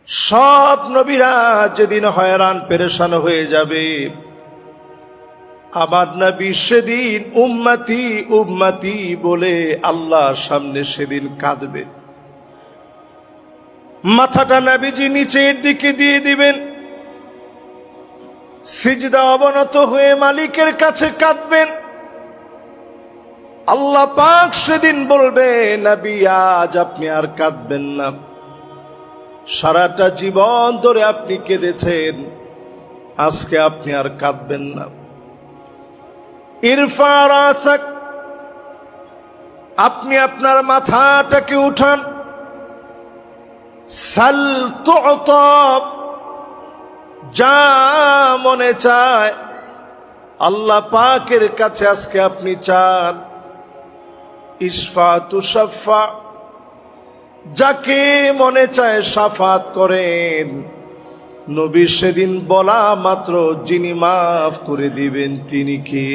সব নবীরা যেদিন হয়রান পেরেশান হয়ে যাবে, আমার নবী সেদিন উম্মতি উম্মতি বলে আল্লাহর সামনে সেদিন কাঁদবে। মাথাটা নবীজি নিচের দিকে দিয়ে দিবেন, সিজদা অবনত হয়ে মালিকের কাছে কাঁদবেন। আল্লাহ পাক সেদিন বলবে, নবী আজ আপনি আর কাঁদবেন না, সারাটা জীবন ধরে আপনি কেঁদেছেন, আজকে আপনি আর কাঁদবেন না। ইরফা রাসাক, আপনি আপনার মাথাটাকে উঠান। সাল তু'তা, যা মনে চায় আল্লাহ পাকের কাছে আজকে আপনি চান। ইশফা তুশাফা, যাকে মনে চায় শাফাত করেন। নবী সেদিন বলা মাত্র যিনি মাফ করে দিবেন তিনি কে?